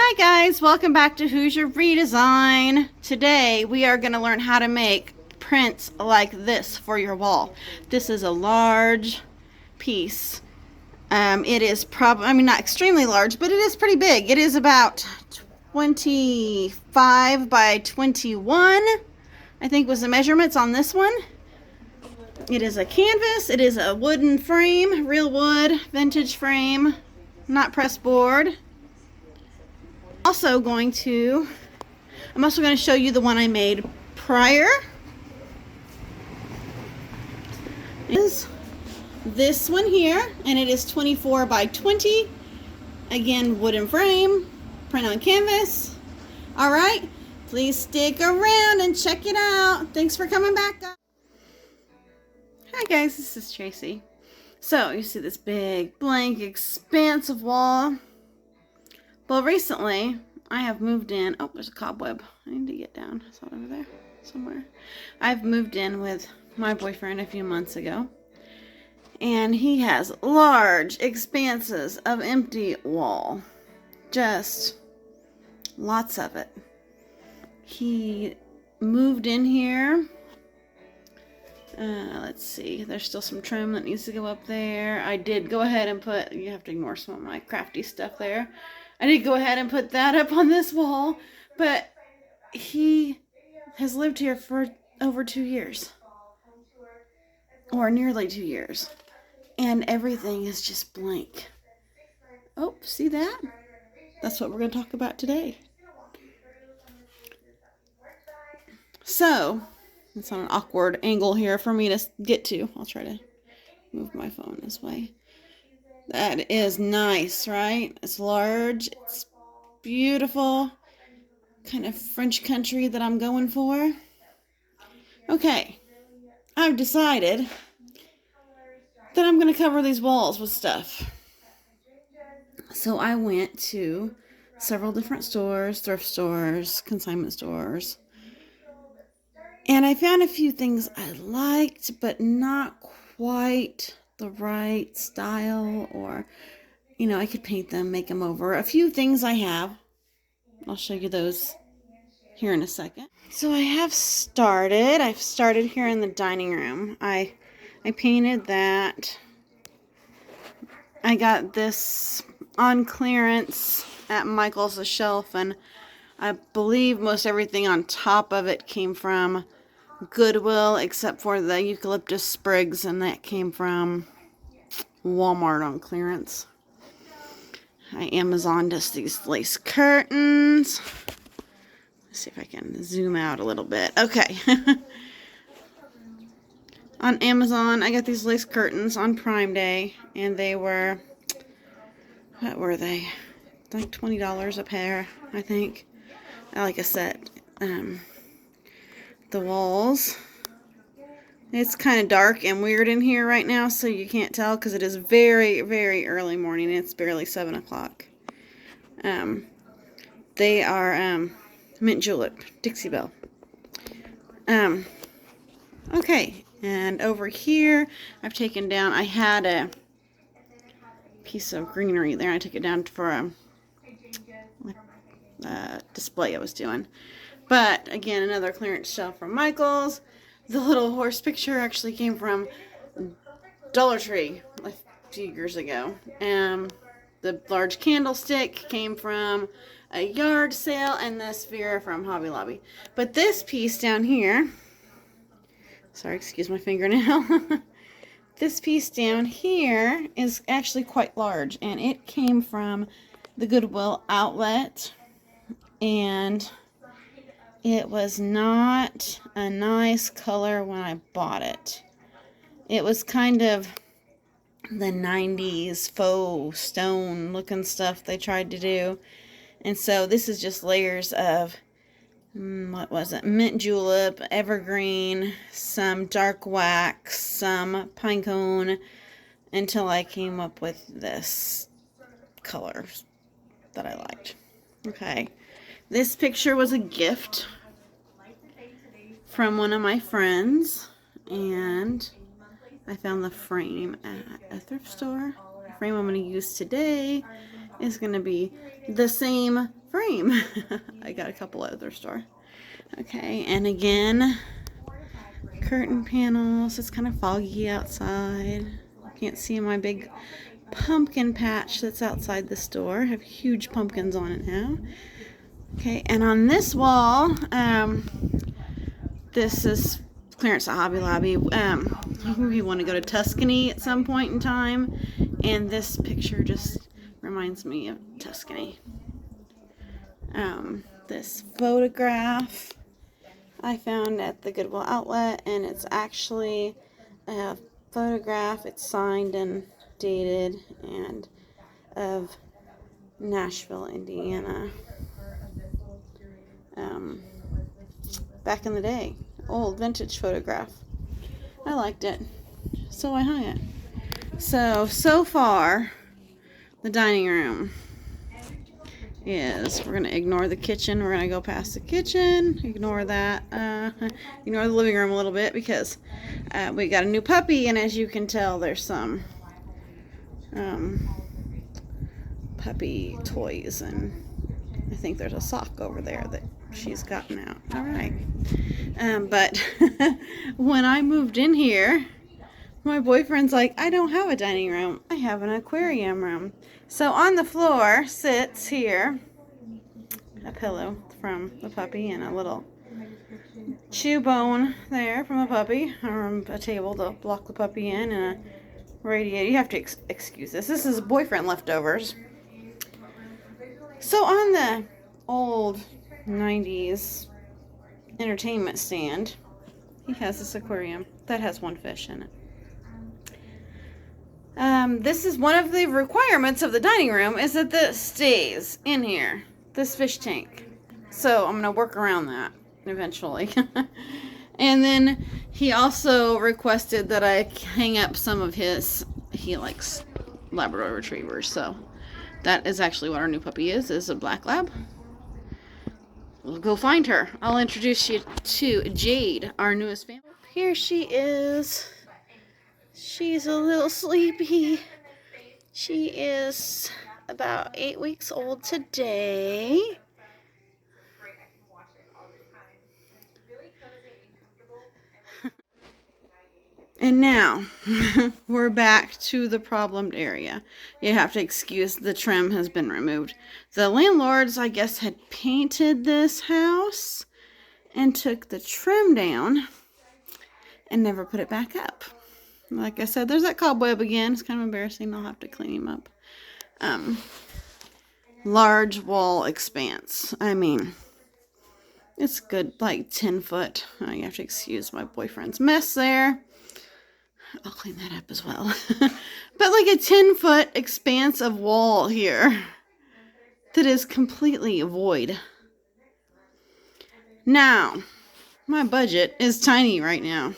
Hi guys, welcome back to Hoosier Redesign. Today we are going to learn how to make prints like this for your wall. This is a large piece. It is probably, not extremely large, but it is pretty big. It is about 25 by 21, I think was the measurements on this one. It is a canvas. It is a wooden frame, real wood, vintage frame, not pressed board. I'm also going to show you the one I made prior. Is this one here, and it is 24 by 20. Again, wooden frame, print on canvas. All right, please stick around and check it out. Thanks for coming back, guys. Hi guys, this is Tracy. So you see this big blank expanse of wall. Well, recently I have moved in. Oh, there's a cobweb. I need to get down. It's over there somewhere. I've moved in with my boyfriend a few months ago, and he has large expanses of empty wall. Just lots of it. He moved in here. Let's see, there's still some trim that needs to go up there. I did go ahead and put, you have to ignore some of my crafty stuff there. I did go ahead and put that up on this wall, but he has lived here for over 2 years. Or nearly 2 years. And everything is just blank. Oh, see that? That's what we're going to talk about today. So, it's on an awkward angle here for me to get to. I'll try to move my phone this way. That is nice, right? It's large. It's beautiful. Kind of French country that I'm going for. Okay. I've decided that I'm going to cover these walls with stuff. So I went to several different stores, thrift stores, consignment stores. And I found a few things I liked, but not quite the right style, or, I could paint them, make them over. A few things I have. I'll show you those here in a second. So I've started here in the dining room. I painted that. I got this on clearance at Michael's shelf, and I believe most everything on top of it came from Goodwill, except for the eucalyptus sprigs, and that came from Walmart on clearance. I Amazoned just these lace curtains. Let's see if I can zoom out a little bit. Okay. On Amazon, I got these lace curtains on Prime Day, and they were, what were they? Like $20 a pair, I think. I like a set. The walls. It's kind of dark and weird in here right now, so you can't tell because it is very, very early morning. It's barely 7 o'clock. They are mint julep, Dixie Belle. Okay, and over here I've taken down, I had a piece of greenery there. I took it down for a display I was doing. But again, another clearance shelf from Michael's. The little horse picture actually came from Dollar Tree a few years ago. The large candlestick came from a yard sale, and the sphere from Hobby Lobby. But this piece down here, sorry, excuse my fingernail. This piece down here is actually quite large, and it came from the Goodwill outlet, and it was not a nice color when I bought it. It was kind of the 90s faux stone looking stuff they tried to do. And so this is just layers of, what was it? Mint julep, evergreen, some dark wax, some pine cone, until I came up with this color that I liked. Okay. This picture was a gift from one of my friends, and I found the frame at a thrift store. The frame I'm going to use today is going to be the same frame. I got a couple at the store. Okay, and again, curtain panels. It's kind of foggy outside. Can't see my big pumpkin patch that's outside the store. I have huge pumpkins on it now. Okay, and on this wall, this is clearance at Hobby Lobby. We want to go to Tuscany at some point in time, and this picture just reminds me of Tuscany. This photograph I found at the Goodwill outlet, and it's actually a photograph. It's signed and dated, and of Nashville, Indiana. Back in the day, old vintage photograph. I liked it, so I hung it. So far, the dining room is, we're going to ignore the kitchen. We're going to go past the kitchen, ignore that, ignore the living room a little bit, because we got a new puppy, and as you can tell, there's some puppy toys, and I think there's a sock over there that she's gotten out. All right. But when I moved in here, my boyfriend's like, I don't have a dining room. I have an aquarium room. So on the floor sits here a pillow from the puppy and a little chew bone there from the puppy, or a table to block the puppy in, and a radiator. You have to excuse this. This is boyfriend leftovers. So on the old 90s entertainment stand, he has this aquarium that has one fish in it. This is one of the requirements of the dining room, is that this stays in here, this fish tank. So I'm going to work around that eventually. And then he also requested that I hang up some of his, he likes Labrador Retrievers, so that is actually what our new puppy is a black lab. We'll go find her. I'll introduce you to Jade, our newest family. Here she is. She's a little sleepy. She is about 8 weeks old today. And now, we're back to the problemed area. You have to excuse, the trim has been removed. The landlords, I guess, had painted this house and took the trim down and never put it back up. Like I said, there's that cobweb again. It's kind of embarrassing. I'll have to clean him up. Large wall expanse. I mean, it's good, like 10 foot. You have to excuse my boyfriend's mess there. I'll clean that up as well. But like a 10-foot expanse of wall here that is completely void. Now, my budget is tiny right now.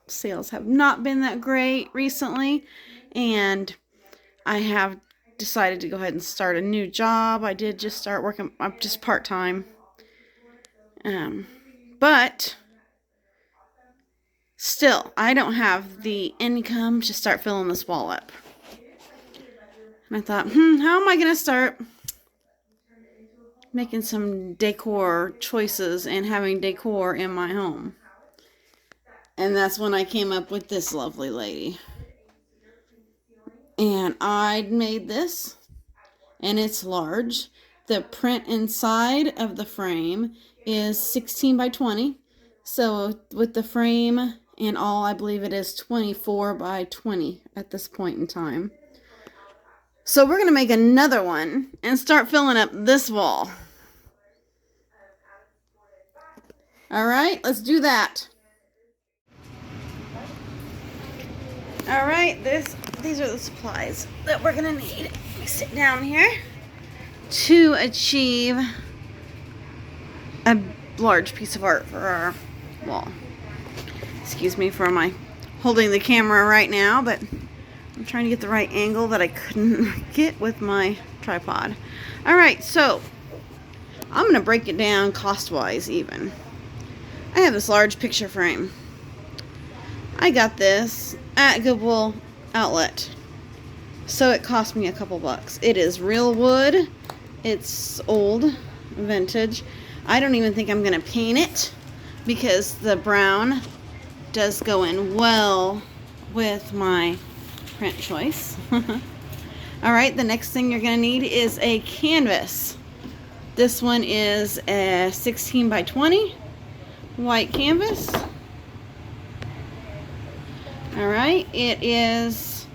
Sales have not been that great recently, and I have decided to go ahead and start a new job. I did just start working, just part-time. But still, I don't have the income to start filling this wall up. And I thought, how am I going to start making some decor choices and having decor in my home? And that's when I came up with this lovely lady. And I made this, and it's large. The print inside of the frame is 16 by 20. So with the frame and all, I believe it is 24 by 20 at this point in time. So we're going to make another one and start filling up this wall. All right, let's do that. All right, these are the supplies that we're going to need. Let me sit down here to achieve a large piece of art for our wall. Excuse me for my holding the camera right now, but I'm trying to get the right angle that I couldn't get with my tripod. All right, so I'm going to break it down cost-wise even. I have this large picture frame. I got this at Goodwill outlet. So it cost me a couple bucks. It is real wood. It's old, vintage. I don't even think I'm going to paint it because the brown does go in well with my print choice. All right, the next thing you're going to need is a canvas. This one is a 16 by 20 white canvas. All right, it is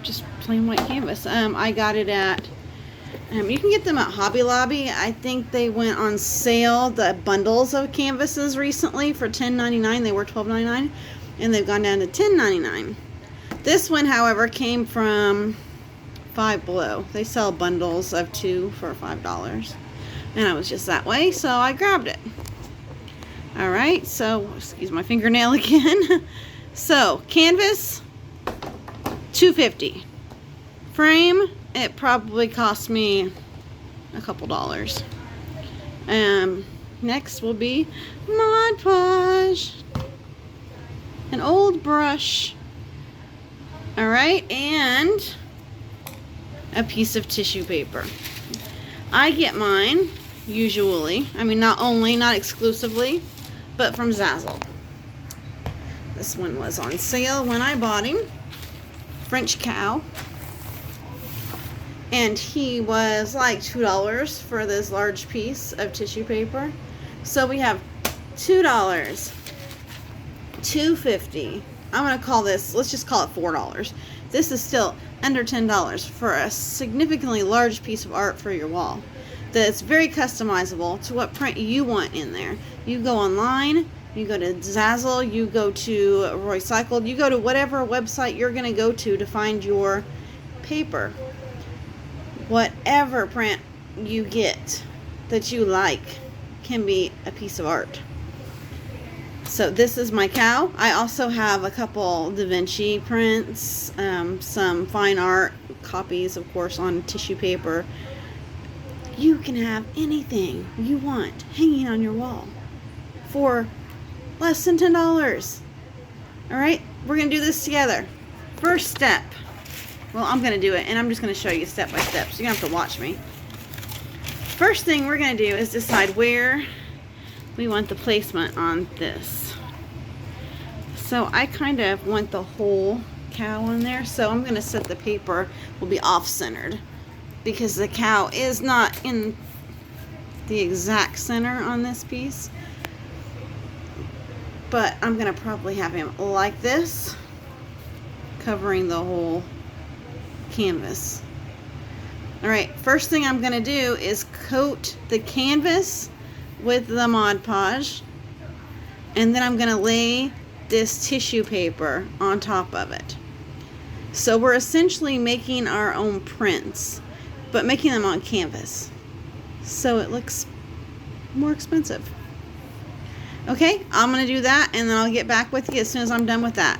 just plain white canvas. I got it at, you can get them at Hobby Lobby. I think they went on sale, the bundles of canvases recently for $10.99. They were $12.99, and they've gone down to $10.99. This one, however, came from Five Below. They sell bundles of 2 for $5. And I was just that way, so I grabbed it. All right, so, excuse my fingernail again. So, canvas, $2.50. Frame, it probably cost me a couple dollars. Next will be Mod Podge, an old brush. All right, and a piece of tissue paper. I get mine usually, not exclusively, but from Zazzle. This one was on sale when I bought him. French cow. And he was like $2 for this large piece of tissue paper. So we have $2, $2.50. I'm going to call this, let's just call it $4. This is still under $10 for a significantly large piece of art for your wall. That's very customizable to what print you want in there. You go online, you go to Zazzle, you go to Recycled, you go to whatever website you're going to go to find your paper. Whatever print you get that you like can be a piece of art. So this is my cow. I also have a couple Da Vinci prints, some fine art copies, of course, on tissue paper. You can have anything you want hanging on your wall for less than $10. All right, we're going to do this together. First step. Well, I'm going to do it, and I'm just going to show you step by step, so you're going to have to watch me. First thing we're going to do is decide where we want the placement on this. So I kind of want the whole cow in there, so I'm going to set the paper will be off-centered because the cow is not in the exact center on this piece. But I'm going to probably have him like this, covering the whole canvas. Alright, first thing I'm going to do is coat the canvas with the Mod Podge, and then I'm going to lay this tissue paper on top of it. So we're essentially making our own prints, but making them on canvas. So it looks more expensive. Okay, I'm going to do that, and then I'll get back with you as soon as I'm done with that.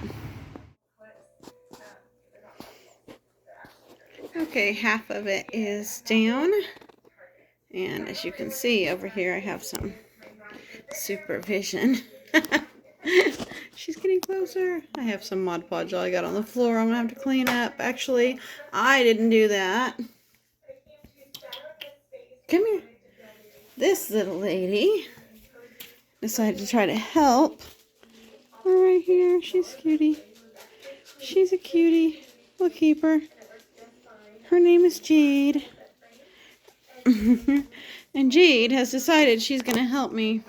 Okay, half of it is down, and as you can see over here I have some supervision. She's getting closer. I have some Mod Podge I got on the floor I'm going to have to clean up. Actually, I didn't do that. Come here. This little lady decided to try to help. Right here, she's a cutie. She's a cutie. We'll keep her. Her name is Jade. And Jade has decided she's going to help me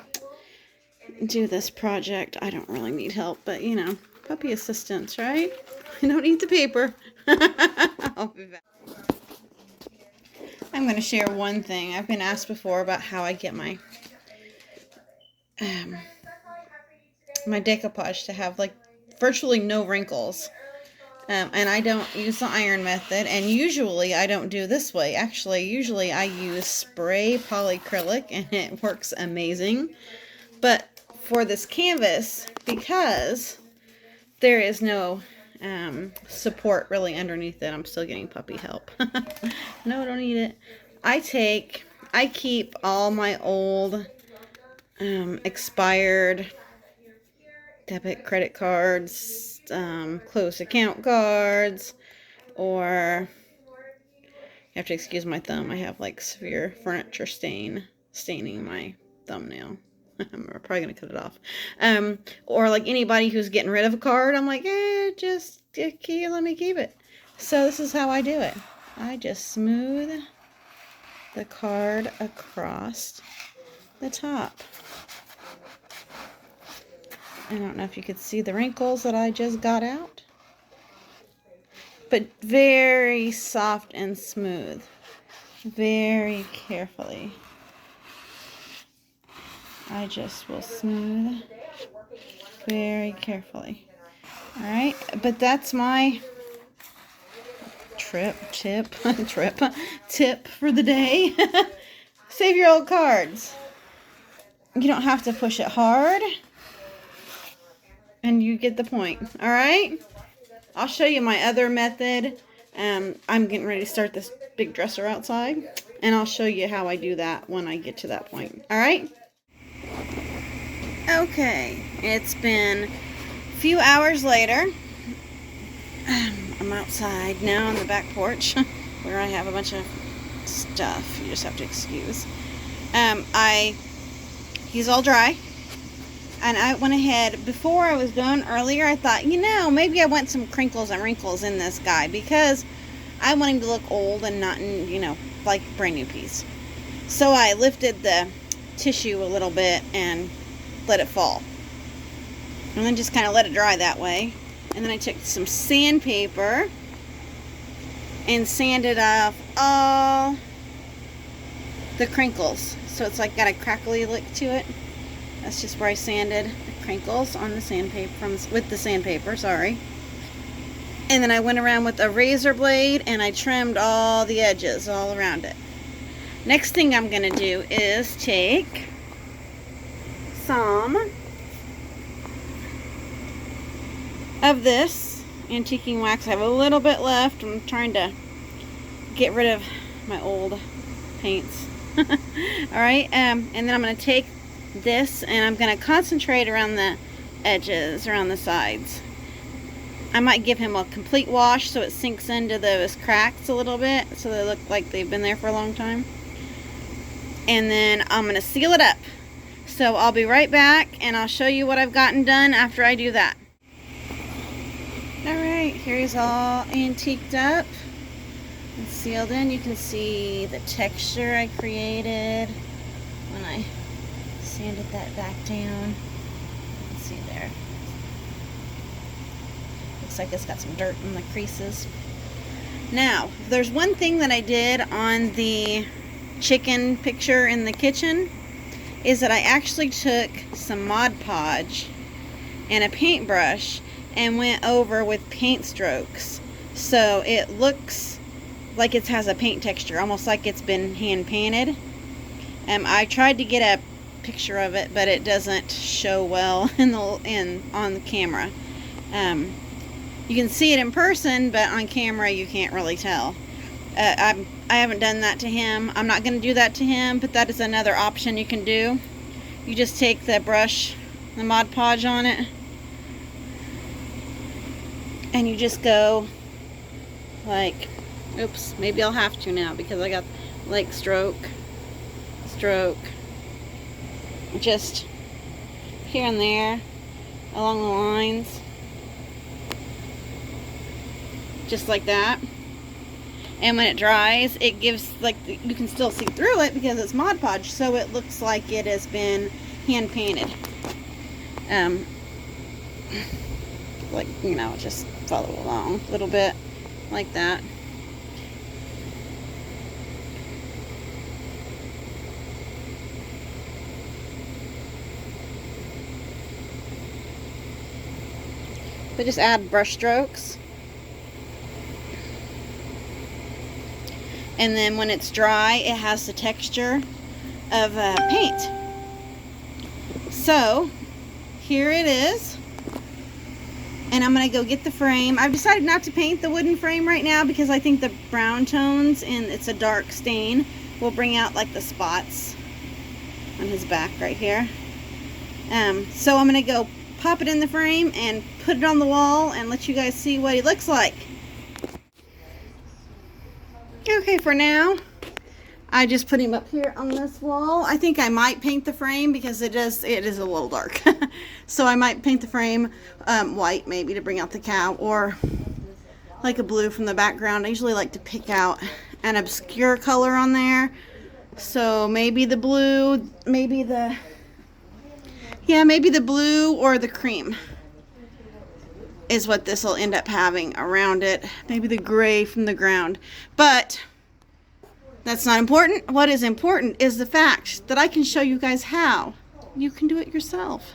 do this project. I don't really need help, but you know, puppy assistance, right? I don't need the paper. I'll be back. I'm going to share one thing. I've been asked before about how I get my my decoupage to have like virtually no wrinkles. And I don't use the iron method, and usually I don't do this way. Actually, usually I use spray polyacrylic, and it works amazing. But for this canvas, because there is no support really underneath it, I'm still getting puppy help. No, don't eat it. I keep all my old expired debit, credit cards, closed account cards, or you have to excuse my thumb. I have like severe furniture staining my thumbnail. I'm probably gonna cut it off. Or like anybody who's getting rid of a card, I'm like, just let me keep it. So this is how I do it. I just smooth the card across the top. I don't know if you could see the wrinkles that I just got out, but very soft and smooth, very carefully. I just will smooth very carefully. All right, but that's my tip for the day. Save your old cards. You don't have to push it hard, and you get the point. All right, I'll show you my other method. I'm getting ready to start this big dresser outside, and I'll show you how I do that when I get to that point. All right. Okay, it's been a few hours later. I'm outside now on the back porch where I have a bunch of stuff. You just have to excuse. He's all dry. And I went ahead, before I was done earlier, I thought, maybe I want some crinkles and wrinkles in this guy because I want him to look old and not, like brand new piece. So I lifted the tissue a little bit and let it fall. And then just kind of let it dry that way. And then I took some sandpaper and sanded off all the crinkles. So it's like got a crackly look to it. That's just where I sanded the crinkles on the sandpaper, with the sandpaper, sorry. And then I went around with a razor blade and I trimmed all the edges all around it. Next thing I'm going to do is take some of this antiquing wax. I have a little bit left. I'm trying to get rid of my old paints. Alright, and then I'm going to take this and I'm going to concentrate around the edges, around the sides. I might give him a complete wash so it sinks into those cracks a little bit so they look like they've been there for a long time. And then I'm going to seal it up. So I'll be right back and I'll show you what I've gotten done after I do that. Alright, here he's all antiqued up and sealed in. You can see the texture I created when I sanded that back down. You can see there. Looks like it's got some dirt in the creases. Now, there's one thing that I did on the chicken picture in the kitchen is that I actually took some Mod Podge and a paintbrush and went over with paint strokes. So it looks like it has a paint texture, almost like it's been hand painted. I tried to get a picture of it, but it doesn't show well on the camera. You can see it in person, but on camera you can't really tell. I haven't done that to him. I'm not going to do that to him, but that is another option you can do. You just take the brush, the Mod Podge on it, and you just go like, oops, maybe I'll have to now because I got like stroke, just here and there along the lines, just like that. And when it dries, it gives, like, you can still see through it because it's Mod Podge, so it looks like it has been hand painted. Like, just follow along a little bit like that. But just add brush strokes. And then when it's dry, it has the texture of paint. So, here it is. And I'm going to go get the frame. I've decided not to paint the wooden frame right now because I think the brown tones, and it's a dark stain, will bring out like the spots on his back right here. So I'm going to go pop it in the frame and put it on the wall and let you guys see what he looks like. Okay, for now, I just put him up here on this wall. I think I might paint the frame because it is a little dark. So I might paint the frame white maybe to bring out the cow, or like a blue from the background. I usually like to pick out an obscure color on there. So maybe the blue, maybe the blue or the cream is what this will end up having around it. Maybe the gray from the ground. But that's not important. What is important is the fact that I can show you guys how you can do it yourself.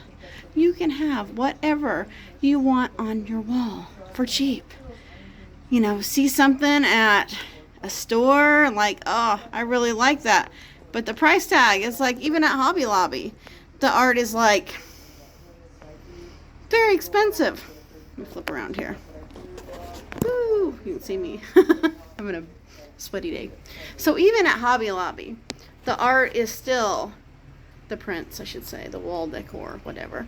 You can have whatever you want on your wall for cheap. You know, see something at a store, like, oh, I really like that. But the price tag is like, even at Hobby Lobby, the art is like very expensive. Let me flip around here. Woo! You can see me. Having a sweaty day. So even at Hobby Lobby, the art is still, the prints, I should say, the wall decor, whatever,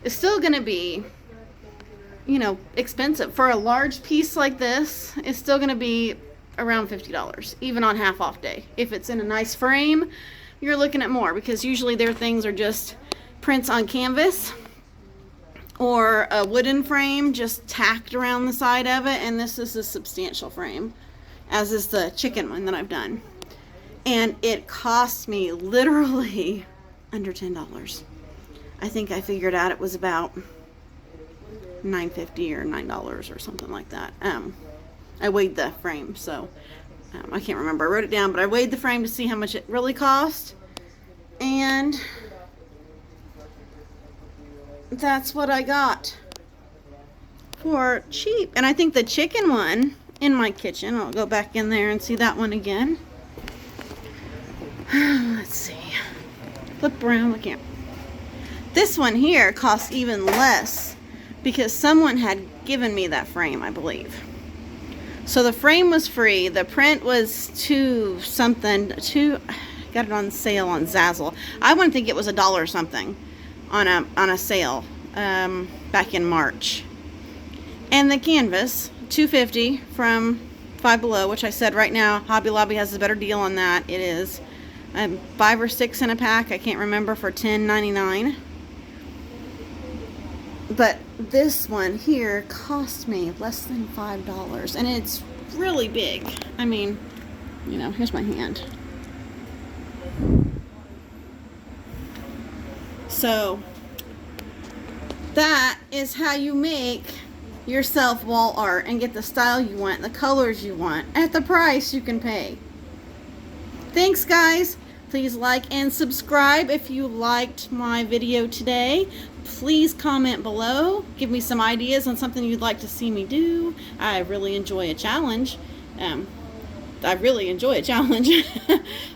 is still going to be, you know, expensive. For a large piece like this, it's still going to be around $50, even on half off day. If it's in a nice frame, you're looking at more, because usually their things are just prints on canvas or a wooden frame just tacked around the side of it, and this is a substantial frame, as is the chicken one that I've done. And it cost me literally under $10. I think I figured out it was about $9.50 or $9 or something like that. I weighed the frame, so I can't remember. I wrote it down, but I weighed the frame to see how much it really cost, and that's what I got for cheap. And I think the chicken one in my kitchen, I'll go back in there and see that one again. Let's see. Flip around the camera. This one here costs even less because someone had given me that frame, I believe. So the frame was free. The print was got it on sale on Zazzle. I wouldn't think it was $1 something on a sale back in March. And the canvas, $2.50 from Five Below, which I said right now Hobby Lobby has a better deal on that. It is 5 or 6 in a pack. I can't remember, for $10.99. But this one here cost me less than $5, and it's really big. I mean, you know, here's my hand. So that is how you make yourself wall art and get the style you want, the colors you want, at the price you can pay. Thanks, guys. Please like and subscribe if you liked my video today. Please comment below. Give me some ideas on something you'd like to see me do. I really enjoy a challenge.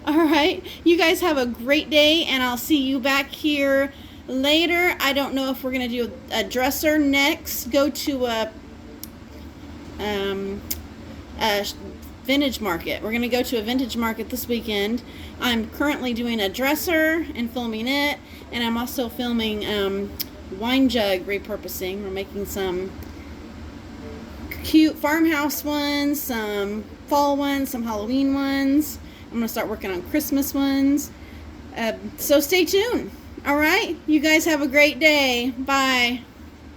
All right. You guys have a great day, and I'll see you back here later. I don't know if we're going to do a dresser next. Go to a vintage market. We're going to go to a vintage market this weekend. I'm currently doing a dresser and filming it, and I'm also filming wine jug repurposing. We're making some cute farmhouse ones, some fall ones, some Halloween ones. I'm going to start working on Christmas ones. So stay tuned. All right? You guys have a great day. Bye.